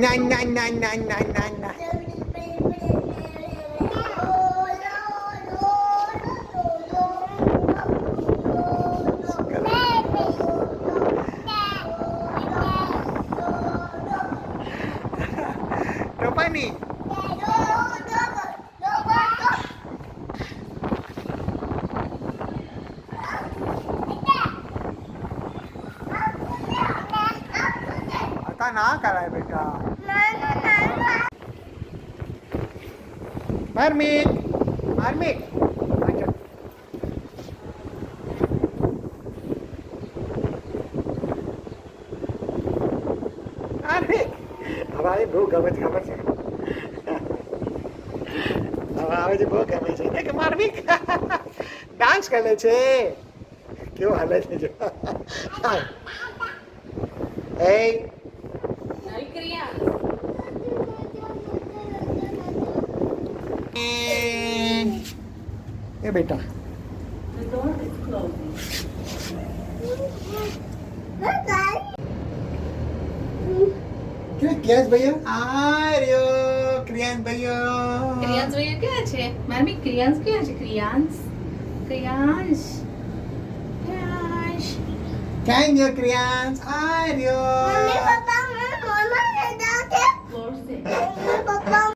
ના ના ના ના ના ના ના. ટોપાની आता ना कराय बेटा. માર્મિક માર્મિક માર્મિક હવે બહુ ગમે છે ખબર છે. હવે આવે છે બહુ ગમે છે કે માર્મિક ડાન્સ કરે છે કેવો હાલે છે જો. એ એ બેટા ક્રિયાંશ ભૈયા આ રહ્યો ક્રિયાંશ ભૈયા. ક્રિયાંશ ભૈયા ક્યાં છે? મારી ક્રિયાંશ ક્યાં છે? ક્રિયાંશ ક્રિયાંશ ક્રિયાંશ ક્યાં ગયો ક્રિયાંશ આ રહ્યો. પપ્પા